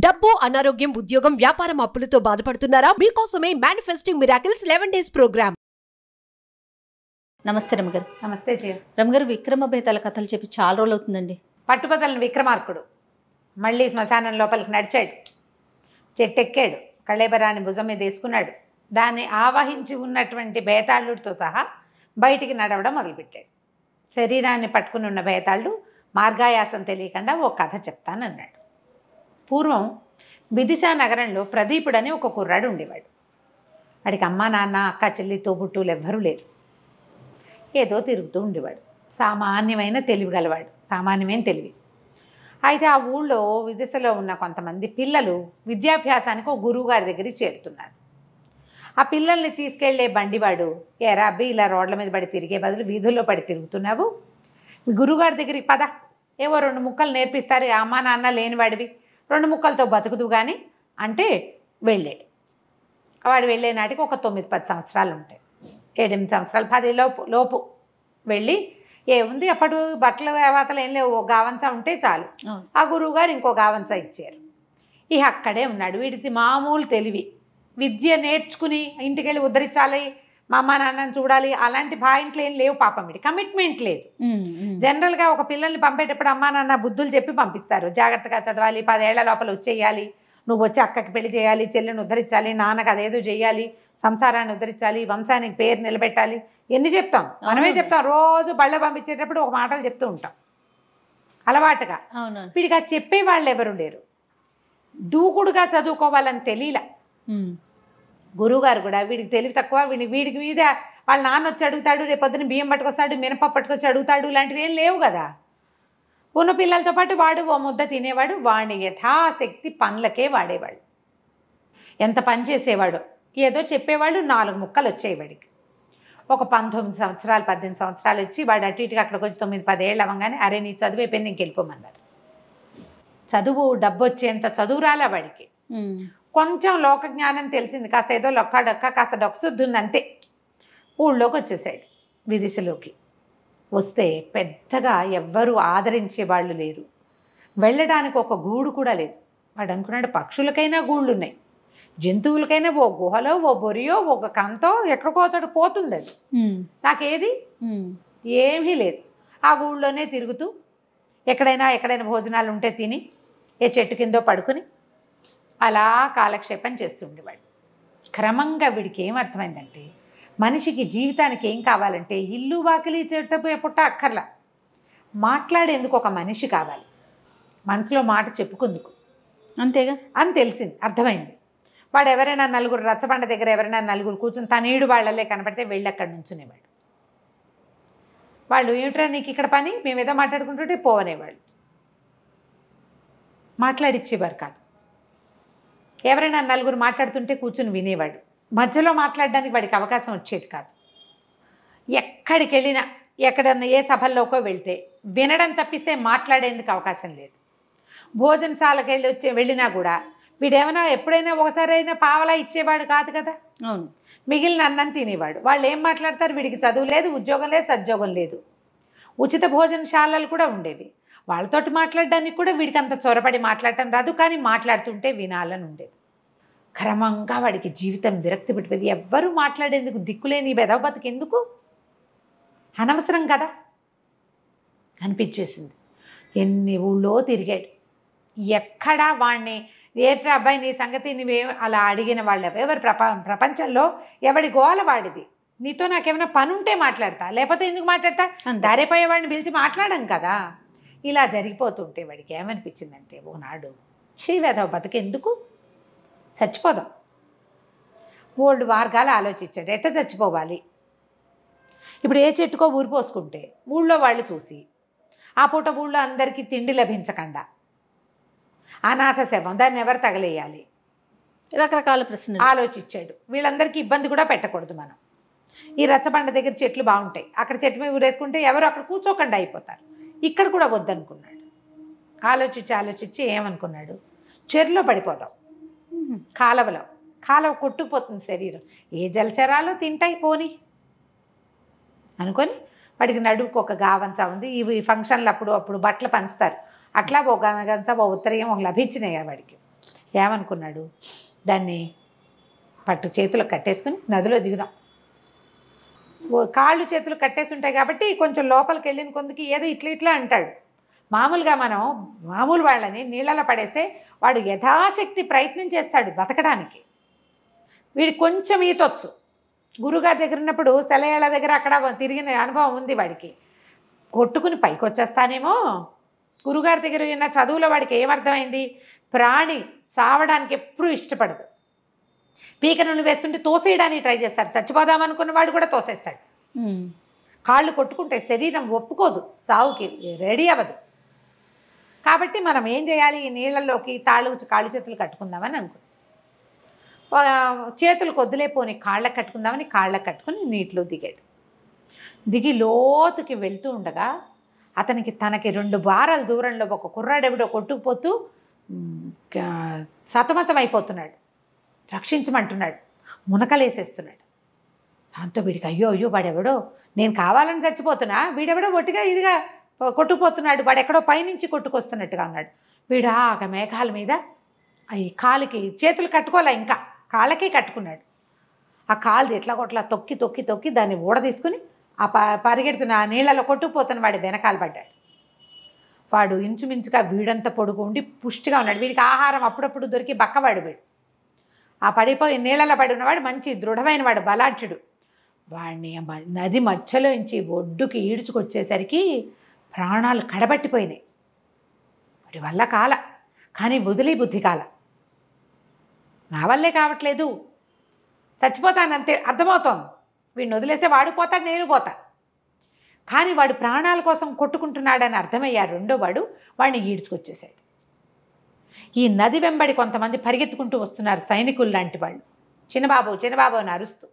డబ్బు, అనారోగ్యం, ఉద్యోగం, వ్యాపారం అప్పులతో బాధపడుతున్నారా? మీకోసమే మేనిఫెస్టింగ్ మిరాకిల్స్ 11 days ప్రోగ్రామ్. నమస్తే రమగారు. నమస్తే జయ. రమగారు, విక్రమ బేతాల కథలు చెప్పి చాలా రోజులు అవుతుందండి. పట్టుబదలని విక్రమార్కుడు మళ్ళీ శ్మశానం లోపలికి నడిచాడు, చెట్టెక్కాడు, కళేబరాన్ని భుజం మీద వేసుకున్నాడు. దాన్ని ఆవహించి ఉన్నటువంటి బేతాళుడితో సహా బయటికి నడవడం మొదలుపెట్టాడు. శరీరాన్ని పట్టుకుని ఉన్న బేతాళుడు మార్గాయాసం తెలియకుండా ఓ కథ చెప్తానన్నాడు. పూర్వం విదిశా నగరంలో ప్రదీపుడని ఒక కుర్రాడు ఉండేవాడు. వాడికి అమ్మ, నాన్న, అక్క, చెల్లి, తోబుట్టువులు ఎవ్వరూ లేరు. ఏదో తిరుగుతూ ఉండేవాడు. సామాన్యమైన తెలివి గలవాడు, సామాన్యమైన తెలివి. అయితే ఆ ఊళ్ళో విదిశలో ఉన్న కొంతమంది పిల్లలు విద్యాభ్యాసానికి ఒక గురువు గారి దగ్గరికి చేరుతున్నారు. ఆ పిల్లల్ని తీసుకెళ్లే బండివాడు, ఏరా అబ్బి, ఇలా రోడ్ల మీద పడి తిరిగే బదులు వీధుల్లో పడి తిరుగుతున్నావు, మీ గురువుగారి దగ్గరికి పద, ఏవో 2 ముక్కలు నేర్పిస్తారు, అమ్మ నాన్న లేనివాడివి, 2 ముక్కలతో బతుకుదు కానీ అంటే వెళ్ళాడు. వాడు వెళ్ళే నాటికి ఒక 9-10 సంవత్సరాలు ఉంటాయి, 7-8 సంవత్సరాలు, 10 లోపు వెళ్ళి, ఏముంది అప్పుడు బట్టల వాతలు ఏం లేవు, గావంచ ఉంటే చాలు. ఆ గురువుగారు ఇంకో గావంచ ఇచ్చారు. ఇక అక్కడే ఉన్నాడు. వీడిది మామూలు తెలివి. విద్య నేర్చుకుని ఇంటికి వెళ్ళి ఉద్ధరించాలి, మా అమ్మ నాన్నని చూడాలి, అలాంటి పాయింట్లు ఏం లేవు పాపం. వీడి కమిట్మెంట్ లేదు. జనరల్గా ఒక పిల్లల్ని పంపేటప్పుడు అమ్మా నాన్న బుద్ధులు చెప్పి పంపిస్తారు. జాగ్రత్తగా చదవాలి, 10 ఏళ్ల లోపల వచ్చేయాలి, నువ్వు వచ్చి అక్కకి పెళ్లి చేయాలి, చెల్లిని ఉద్ధరించాలి, నాన్నకు అదేదో చేయాలి, సంసారాన్ని ఉద్ధరించాలి, వంశానికి పేరు నిలబెట్టాలి, ఎన్ని చెప్తాం, మనమే చెప్తాం. రోజు బళ్ళ పంపించేటప్పుడు ఒక మాటలు చెప్తూ ఉంటాం అలవాటుగా. వీడికి ఆ చెప్పేవాళ్ళు ఎవరు లేరు. దూకుడుగా చదువుకోవాలని తెలియలా. గురువుగారు కూడా వీడికి తెలివి తక్కువ, వీడికి మీద వాళ్ళ నాన్న వచ్చి అడుగుతాడు, రేపొద్దున బియ్యం పట్టుకొస్తాడు, మినపప్పు పట్టుకొచ్చి అడుగుతాడు, ఇలాంటివి ఏం లేవు కదా. ఉన్న పిల్లలతో పాటు వాడు ఓ ముద్ద తినేవాడు. వాడిని యథాశక్తి పనులకే వాడేవాడు. ఎంత పని చేసేవాడు, ఏదో చెప్పేవాడు, 4 ముక్కలు వచ్చాయి వాడికి. ఒక 19 సంవత్సరాలు 18 సంవత్సరాలు వచ్చి వాడు అటు ఇటుగా అక్కడికి వచ్చి 9-10 ఏళ్ళు అవ్వగానే, అరే నీ చదువు అయిపోయింది, ఇంక వెళ్ళిపోమన్నారు. చదువు, డబ్బు వచ్చేంత చదువు రాలే వాడికి. కొంచెం లోక జ్ఞానం తెలిసింది, కాస్త ఏదో లొక్క కాస్త డొక్కసుద్ది ఉంది అంతే. ఊళ్ళోకి వచ్చేసాడు, విదిశలోకి. వస్తే పెద్దగా ఎవ్వరూ ఆదరించే వాళ్ళు లేరు, వెళ్ళడానికి ఒక గూడు కూడా లేదు. వాడు అనుకున్నాడు, పక్షులకైనా గూళ్ళు ఉన్నాయి, జంతువులకైనా ఓ గుహలో, ఓ బొరియో, ఒక కంతో ఎక్కడికో చోట పోతుంది, అది నాకేది ఏమీ లేదు. ఆ ఊళ్ళోనే తిరుగుతూ ఎక్కడైనా భోజనాలు ఉంటే తిని, ఏ చెట్టు కిందో పడుకుని అలా కాలక్షేపం చేస్తుండేవాడు. క్రమంగా వీడికి ఏమర్థమైందంటే, మనిషికి జీవితానికి ఏం కావాలంటే ఇల్లు, వాకిలి, చెట్టు, పుట్ట అక్కర్లా, మాట్లాడేందుకు ఒక మనిషి కావాలి, మనసులో మాట చెప్పుకుందుకు, అంతేగా అని తెలిసింది, అర్థమైంది. వాడు ఎవరైనా నలుగురు రచ్చబండ దగ్గర ఎవరైనా నలుగురు కూర్చుని తనీడు వాళ్ళలే కనపడితే వెళ్ళి అక్కడ నుంచునేవాడు. వాళ్ళు, ఏమిట్రా నీకు ఇక్కడ పని, మేము ఏదో మాట్లాడుకుంటుంటే పోవనేవాళ్ళు, మాట్లాడిచ్చేవారు కాదు. ఎవరైనా నలుగురు మాట్లాడుతుంటే కూర్చుని వినేవాడు. మధ్యలో మాట్లాడడానికి వాడికి అవకాశం వచ్చేది కాదు. ఎక్కడికి వెళ్ళినా, ఎక్కడన్నా ఏ సభల్లోకో వెళ్తే వినడం తప్పిస్తే మాట్లాడేందుకు అవకాశం లేదు. భోజనశాలకు వెళ్ళినా కూడా వీడేమైనా ఎప్పుడైనా ఒకసారైనా పావలా ఇచ్చేవాడు కాదు కదా. అవును, మిగిలిన అన్నం తినేవాడు. వాళ్ళు ఏం మాట్లాడతారు, వీడికి చదువు లేదు, ఉద్యోగం లేదు, సద్యోగం లేదు. ఉచిత భోజనశాలలు కూడా ఉండేవి, వాళ్ళతోటి మాట్లాడడానికి కూడా వీడికి అంత చొరబడి మాట్లాడటం రాదు, కానీ మాట్లాడుతుంటే వినాలని ఉండేది. క్రమంగా వాడికి జీవితం విరక్తి పెట్టిపోయింది. ఎవ్వరూ మాట్లాడేందుకు దిక్కులేని బెదవ బతుకు ఎందుకు, అనవసరం కదా అనిపించేసింది. ఎన్ని ఊళ్ళో తిరిగాడు, ఎక్కడా వాడిని, ఏట్రా అబ్బాయి నీ సంగతి నువ్వే అలా అడిగిన వాళ్ళు ఎవరు ప్రపంచంలో ఎవడి గోల వాడిది, నీతో నాకేమైనా పని ఉంటే మాట్లాడతా, లేకపోతే ఎందుకు మాట్లాడతా, దారిపోయే వాడిని పిలిచి మాట్లాడం కదా. ఇలా జరిగిపోతుంటే వాడికి ఏమనిపించిందంటే, ఓనాడు చీవేదవ బతుకెందుకు, చచ్చిపోదాం. ఓల్డ్ మార్గాలు ఆలోచించాడు, ఎట్ట చచ్చిపోవాలి. ఇప్పుడు ఏ చెట్టుకో ఊరి పోసుకుంటే ఊళ్ళో వాళ్ళు చూసి ఆ పూట ఊళ్ళో అందరికీ తిండి లభించకుండా అనాథ శవం, దాన్ని ఎవరు తగలేయాలి, రకరకాల ప్రశ్నలు ఆలోచించాడు. వీళ్ళందరికీ ఇబ్బంది కూడా పెట్టకూడదు మనం. ఈ రచ్చబండ దగ్గర చెట్లు బాగుంటాయి, అక్కడ చెట్టు మీద ఊరేసుకుంటే ఎవరు అక్కడ కూర్చోకుండా అయిపోతారు, ఇక్కడ కూడా వద్దనుకున్నాడు. ఆలోచించి ఏమనుకున్నాడు, చెరులో పడిపోదాం, కాలువ కొట్టుకుపోతుంది శరీరం, ఏ జలచరాలు తింటాయి పోని అనుకొని వాడికి నడువుకు ఒక గావంచ ఉంది. ఇవి ఫంక్షన్లు అప్పుడు బట్టలు పంచుతారు, అట్లా ఒక గనగంచ, ఒక ఉత్తరీయం ఒక లభించినాయి వాడికి. ఏమనుకున్నాడు, దాన్ని చేతులు కట్టేసుకుని నదిలో దిగుదాం. కాళ్ళు చేతులు కట్టేసి ఉంటాయి కాబట్టి కొంచెం లోపలికి వెళ్ళిన కొందుకి ఏదో ఇట్లా అంటాడు. మామూలుగా మనం మామూలు వాళ్ళని నీళ్ళలో పడేస్తే వాడు యథాశక్తి ప్రయత్నం చేస్తాడు బతకడానికి. వీడికి కొంచెం ఈతొచ్చు. గురుగారి దగ్గర ఉన్నప్పుడు సెలయేళ్ళ దగ్గర అక్కడ తిరిగిన అనుభవం ఉంది వాడికి. కొట్టుకుని పైకి వచ్చేస్తానేమో. గురుగారి దగ్గర ఉన్న చదువులో వాడికి ఏమర్థమైంది, ప్రాణి చావడానికి ఎప్పుడూ ఇష్టపడదు. పీక నుండి వేస్తుంటే తోసేయడానికి ట్రై చేస్తాడు. చచ్చిపోదామనుకున్న వాడు కూడా తోసేస్తాడు. కాళ్ళు కొట్టుకుంటే శరీరం ఒప్పుకోదు, చావుకి రెడీ అవ్వదు. కాబట్టి మనం ఏం చేయాలి, ఈ నీళ్ళల్లోకి కాళ్ళు చేతులు కట్టుకుందామని అనుకున్నాం. చేతులు కొద్దులేపోని కాళ్ళకు కట్టుకుందామని కాళ్ళకు కట్టుకుని నీటిలో దిగాడు. దిగి లోతుకి వెళ్తూ ఉండగా తనకి 2 బారాల దూరంలో ఒక కుర్రాడెవిడో కొట్టుకుపోతూ సతమతం అయిపోతున్నాడు. రక్షించమంటున్నాడు, మునకలేసేస్తున్నాడు. దాంతో వీడికి అయ్యో వాడెవడో, నేను కావాలని చచ్చిపోతున్నా, వీడెవడో ఒట్టిగా ఇదిగా కొట్టుకుపోతున్నాడు, వాడెక్కడో పైనుంచి కొట్టుకొస్తున్నట్టుగా ఉన్నాడు. వీడు ఆ మేఘాల మీద అవి కాలికి చేతులు కట్టుకోలే, ఇంకా కాళ్ళకే కట్టుకున్నాడు. ఆ కాలు ఎట్లా కొట్లా తొక్కి దాన్ని ఊడ తీసుకుని ఆ పరిగెడుతున్న ఆ నీళ్ళలో కొట్టుకుపోతున్న వాడి వెనకాల పడ్డాడు. వాడు ఇంచుమించుగా వీడంతా పొడుగు ఉండి పుష్టిగా ఉన్నాడు. వీడికి ఆహారం అప్పుడప్పుడు దొరికి బక్కవాడు. వీడు ఆ పడిపోయి నీళ్ళలో పడి ఉన్నవాడు మంచి దృఢమైన వాడు, బలాఢ్యుడు. వాడిని నది మధ్యలోంచి ఒడ్డుకి ఈడ్చుకొచ్చేసరికి ప్రాణాలు కడబట్టిపోయినాయి. వాడి వల్ల కాల, కానీ వదిలే బుద్ధి కాల. నా వల్లే కావట్లేదు, చచ్చిపోతానంతే అర్థమవుతోంది. వీడిని వదిలేస్తే వాడు పోతాడు, నేను పోతా. కానీ వాడు ప్రాణాల కోసం కొట్టుకుంటున్నాడని అర్థమయ్యారు రెండో వాడు. వాడిని ఈడ్చుకొచ్చేసాడు. ఈ నది వెంబడి కొంతమంది పరిగెత్తుకుంటూ వస్తున్నారు, సైనికులు లాంటి వాళ్ళు. చిన్నబాబు అని అరుస్తూ.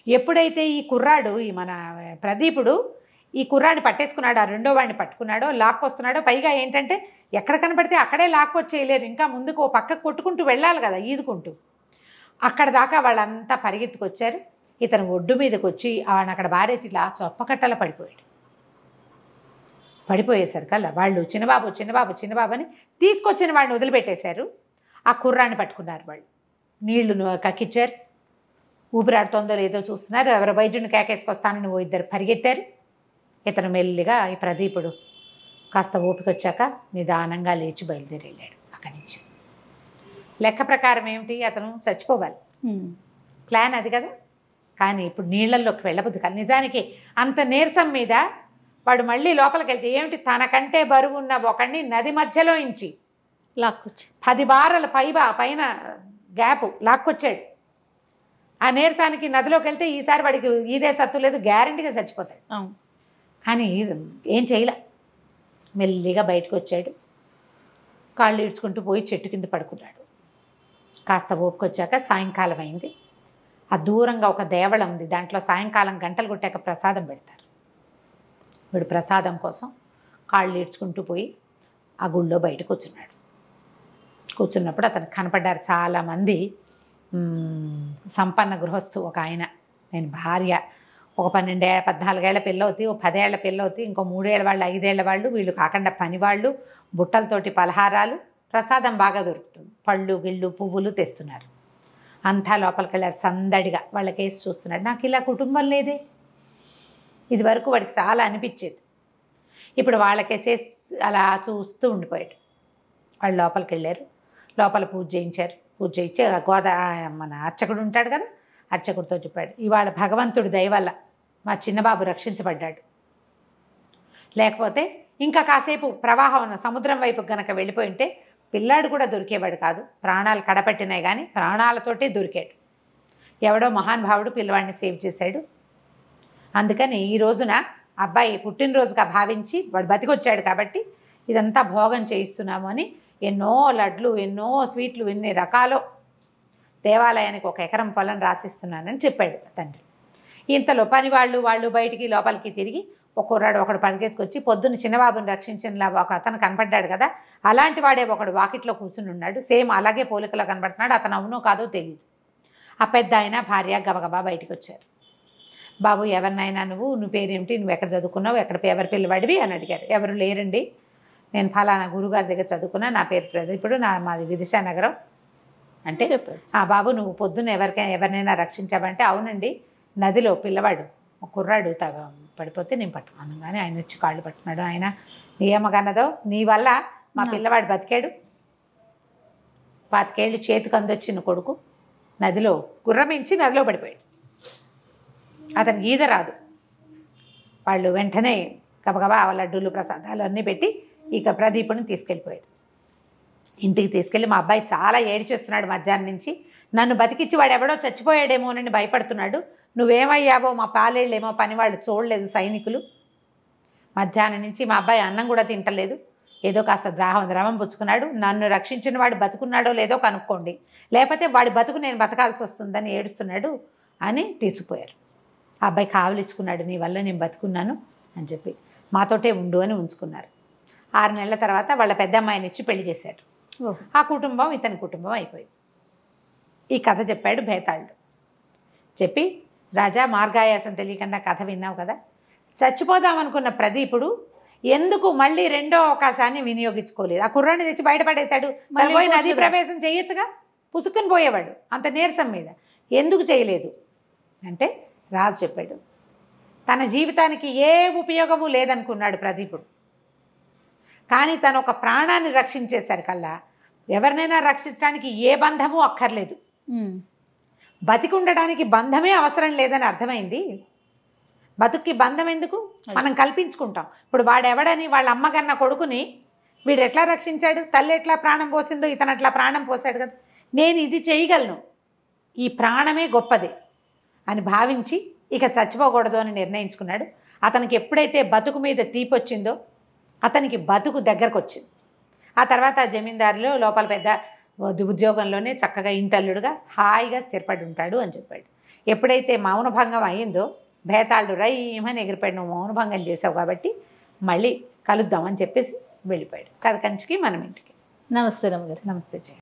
ఎప్పుడైతే ఈ కుర్రాడు, ఈ మన ప్రదీపుడు ఈ కుర్రాడిని పట్టేసుకున్నాడు, ఆ రెండో వాడిని పట్టుకున్నాడో లాక్కొస్తున్నాడో, పైగా ఏంటంటే ఎక్కడ కనపడితే అక్కడే లాక్కొచ్చేయలేరు, ఇంకా ముందుకు ఓ పక్కకు కొట్టుకుంటూ వెళ్ళాలి కదా ఈదుకుంటూ. అక్కడ దాకా వాళ్ళంతా పరిగెత్తుకొచ్చారు. ఇతను ఒడ్డు మీదకి వచ్చి ఆయన అక్కడ బారేసి ఇట్లా చొప్పకట్టల పడిపోయేసరికల్లా వాళ్ళు చిన్నబాబు అని తీసుకొచ్చిన వాడిని వదిలిపెట్టేశారు. ఆ కుర్రాన్ని పట్టుకున్నారు వాళ్ళు. నీళ్లు కక్కిచ్చారు. ఊపిరాడుతోందో లేదో చూస్తున్నారు. ఎవరు వైద్యుని కేకేసుకొస్తానని ఓ 2 పరిగెత్తారు. ఇతను మెల్లిగా ఈ ప్రదీపుడు కాస్త ఓపిక వచ్చాక నిదానంగా లేచి బయలుదేరి వెళ్ళాడు అక్కడి నుంచి. లెక్క ప్రకారం ఏమిటి, అతను చచ్చిపోవాలి, ప్లాన్ అది కదా. కానీ ఇప్పుడు నీళ్ళల్లోకి వెళ్ళబుద్ది కాదు. నిజానికి అంత నీరసం మీద వాడు మళ్ళీ లోపలికి వెళ్తే ఏమిటి, తనకంటే బరువు ఉన్న ఒకడిని నది మధ్యలో ఇంచి లాక్కొచ్చి 10 బారల పైన గ్యాప్ లాక్కొచ్చాడు. ఆ నీరసానికి నదిలోకి వెళ్తే ఈసారి వాడికి ఇదే సత్తు లేదు, గ్యారెంటీగా చచ్చిపోతాడు. కానీ ఏం చేయలే. మెల్లిగా బయటకు వచ్చాడు. కాళ్ళు ఈడ్చుకుంటూ పోయి చెట్టు కింద పడుకున్నాడు. కాస్త ఓపుకొచ్చాక సాయంకాలం అయింది. ఆ దూరంగా ఒక దేవళం ఉంది, దాంట్లో సాయంకాలం గంటలు కొట్టాక ప్రసాదం పెడతారు. వీడు ప్రసాదం కోసం కాళ్ళు ఈడ్చుకుంటూ పోయి ఆ గుళ్ళో బయట కూర్చున్నప్పుడు అతను కనపడ్డారు చాలామంది. సంపన్న గృహస్థు ఒక ఆయన, నేను భార్య, ఒక 14 ఏళ్ల పిల్లవుతి, ఒక 10 ఏళ్ల పిల్లవుతి, ఇంకో 3 ఏళ్ల వాళ్ళు, 5 ఏళ్ల వాళ్ళు, వీళ్ళు కాకుండా పనివాళ్ళు, బుట్టలతోటి పలహారాలు, ప్రసాదం బాగా దొరుకుతుంది, పళ్ళు గిళ్ళు పువ్వులు తెస్తున్నారు. అంతా లోపలికి వెళ్ళారు సందడిగా. వాళ్ళకేసి చూస్తున్నాడు. నాకు ఇలా కుటుంబం లేదే, ఇది వరకు వాడికి చాలా అనిపించేది. ఇప్పుడు వాళ్ళకేసే అలా చూస్తూ ఉండిపోయాడు. వాళ్ళు లోపలికి వెళ్ళారు. లోపల పూజ చేయించారు. పూజ చేయించి మన అర్చకుడు ఉంటాడు కదా, అర్చకుడితో చెప్పాడు, ఇవాళ భగవంతుడి దయ వల్ల మా చిన్నబాబు రక్షించబడ్డాడు. లేకపోతే ఇంకా కాసేపు ప్రవాహం సముద్రం వైపు గనక వెళ్ళిపోయి ఉంటే పిల్లాడు కూడా దొరికేవాడు కాదు. ప్రాణాలు కడపట్టినాయి కానీ ప్రాణాలతోటే దొరికాడు. ఎవడో మహానుభావుడు పిల్లవాడిని సేవ్ చేశాడు. అందుకని ఈ రోజున అబ్బాయి పుట్టినరోజుగా భావించి వాడు బతికొచ్చాడు కాబట్టి ఇదంతా భోగం చేయిస్తున్నాము అని ఎన్నో లడ్లు, ఎన్నో స్వీట్లు, ఎన్ని రకాలు దేవాలయానికి 1 ఎకరం పొలం రాసిస్తున్నానని చెప్పాడు తండ్రి. ఇంతలో పని వాళ్ళు బయటికి లోపలికి తిరిగి ఒకడు పరిగెత్తుకొచ్చి పొద్దున్న చిన్నబాబుని రక్షించిన ఒక అతను కనపడ్డాడు కదా, అలాంటి వాడే ఒకడు వాకిట్లో కూర్చుని ఉన్నాడు. సేమ్ అలాగే పోలికలో కనపడుతున్నాడు. అతను అవునో కాదో తెలియదు. ఆ పెద్ద ఆయన భార్య గబగబా బయటకు వచ్చారు. బాబు ఎవరినైనా నువ్వు పేరేమిటి, నువ్వు ఎక్కడ చదువుకున్నావు, ఎవరి పిల్లవాడివి అని అడిగారు. ఎవరు లేరండి, నేను ఫలానా గురుగారి దగ్గర చదువుకున్నా, నా పేరు ప్రదీపుడు, మాది విదిశానగరం, అంటే చెప్పాడు. బాబు నువ్వు పొద్దున్న ఎవరినైనా రక్షించావంటే అవునండి, నదిలో పిల్లవాడు ఒక కుర్రాడు పడిపోతే నేను పట్టుకున్నాను, కానీ ఆయన వచ్చి కాళ్ళు పట్టుకున్నాడు. ఆయన ఏమగన్నదో నీ వల్ల మా పిల్లవాడు బతికాడు, 25 ఏళ్ళు చేతికి అందొచ్చిన కొడుకు నదిలో గుర్రమించి నదిలో పడిపోయాడు. అతనికి ఈద రాదు. వాళ్ళు వెంటనే గబగబా లడ్డూలు ప్రసాదాలు అన్నీ పెట్టి ఇక ప్రదీపుని తీసుకెళ్ళిపోయాడు. ఇంటికి తీసుకెళ్ళి మా అబ్బాయి చాలా ఏడిచేస్తున్నాడు మధ్యాహ్నం నుంచి, నన్ను బతికిచ్చి వాడు ఎవడో చచ్చిపోయాడేమోనని భయపడుతున్నాడు, నువ్వేమయ్యావో మా పాలేళ్ళేమో పని వాళ్ళు చూడలేదు సైనికులు, మధ్యాహ్నం నుంచి మా అబ్బాయి అన్నం కూడా తింటలేదు, ఏదో కాస్త ద్రవం పుచ్చుకున్నాడు, నన్ను రక్షించిన వాడు బతుకున్నాడో లేదో కనుక్కోండి, లేకపోతే వాడి బతుకు నేను బతకాల్సి వస్తుందని ఏడుస్తున్నాడు అని తీసుకుపోయారు. ఆ అబ్బాయి కావలిచ్చుకున్నాడు, నీ వల్ల నేను బతుకున్నాను అని చెప్పి మాతోటే ఉండు అని ఉంచుకున్నారు. 6 నెలల తర్వాత వాళ్ళ పెద్ద అమ్మాయిని ఇచ్చి పెళ్లి చేశారు. ఆ కుటుంబం ఇతని కుటుంబం అయిపోయింది. ఈ కథ చెప్పాడు భేతాళుడు. చెప్పి రాజా మార్గాయాసం తెలియకుండా కథ విన్నావు కదా, చచ్చిపోదామనుకున్న ప్రదీపుడు ఎందుకు మళ్ళీ రెండో అవకాశాన్ని వినియోగించుకోలేదు? ఆ కుర్రాన్ని తెచ్చి బయటపడేశాడు, మళ్ళీ పోయి నదీ ప్రవేశం చేయొచ్చుగా, పుసుకుని పోయేవాడు అంత నీరసం మీద, ఎందుకు చేయలేదు అంటే రాజు చెప్పాడు, తన జీవితానికి ఏ ఉపయోగము లేదనుకున్నాడు ప్రదీపుడు, కానీ తను ఒక ప్రాణాన్ని రక్షించేసరికల్లా ఎవరినైనా రక్షించడానికి ఏ బంధము అక్కర్లేదు, బతికి ఉండడానికి బంధమే అవసరం లేదని అర్థమైంది. బతుక్కి బంధం ఎందుకు, మనం కల్పించుకుంటాం. ఇప్పుడు వాడెవడని వాళ్ళ అమ్మగన్న కొడుకుని వీడు ఎట్లా రక్షించాడు, తల్లి ఎట్లా ప్రాణం పోసిందో ఇతను అట్లా ప్రాణం పోసాడు కదా, నేను ఇది చేయగలను, ఈ ప్రాణమే గొప్పది అని భావించి ఇక చచ్చిపోకూడదు అని నిర్ణయించుకున్నాడు. అతనికి ఎప్పుడైతే బతుకు మీద తీపొచ్చిందో అతనికి బతుకు దగ్గరకు వచ్చింది. ఆ తర్వాత జమీందారులో లోపల పెద్ద ఉద్యోగంలోనే చక్కగా ఇంటల్లుడుగా హాయిగా స్థిరపడి ఉంటాడు అని చెప్పాడు. ఎప్పుడైతే మౌనభంగం అయ్యిందో భేతాళుడు రైమని ఎగిరిపోయాడు, నువ్వు మౌనభంగం చేసావు కాబట్టి మళ్ళీ కలుద్దామని చెప్పేసి వెళ్ళిపోయాడు. కథ కంచికి మనం ఇంటికి. నమస్తే రమ్మగారు. నమస్తే జయ.